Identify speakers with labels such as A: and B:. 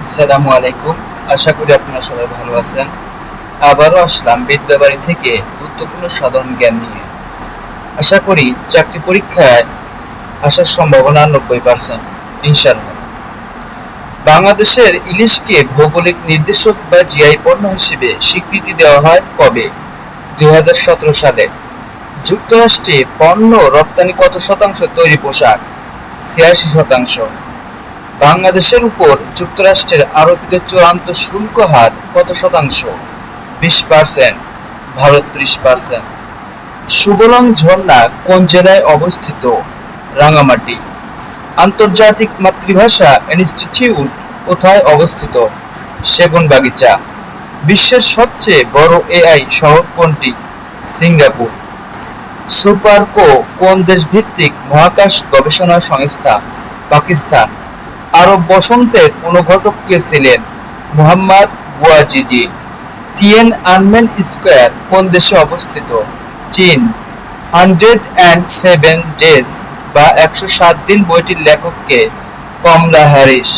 A: আসসালামু আলাইকুম। আশা করি আপনারা সবাই ভালো আছেন। আবারও আসলাম বিদ্যাবাড়ি থেকে গুরুত্বপূর্ণ সাধারণ জ্ঞান নিয়ে। আশা করি চাকরি পরীক্ষায় আসার সম্ভাবনা 90%, ইনশাআল্লাহ। বাংলাদেশের ইলিশকে ভৌগোলিক নির্দেশক বা জিআই পণ্য হিসেবে স্বীকৃতি দেওয়া হয় কবে? 2017 সালে। যুক্তরাষ্ট্রে পণ্য রপ্তানি কত শতাংশ তৈরি পোশাক? 86%। বাংলাদেশের উপর যুক্তরাষ্ট্রের আরোপিত চূড়ান্ত শুল্ক হার কত শতাংশ? 20%। ভারত 30%। সুবলং ঝর্ণা কোন জেলায় অবস্থিত? রাঙ্গামাটি। আন্তর্জাতিক মাতৃভাষা ইনস্টিটিউট কোথায় অবস্থিত? সেগুনবাগিচা। বিশ্বের সবচেয়ে বড় এআই শহর কোনটি? সিঙ্গাপুর। সুপারকো কোন দেশভিত্তিক মহাকাশ গবেষণা সংস্থা? পাকিস্তান। আরব বসন্তের অনুঘটক কে ছিলেন? মুহাম্মদ বুয়াজিজি। তিয়েনআনমেন স্কয়ার কোন দেশে অবস্থিত? চীন। 107 ডেজ বা 107 দিন বইটির লেখক কে? কমলা হ্যারিস।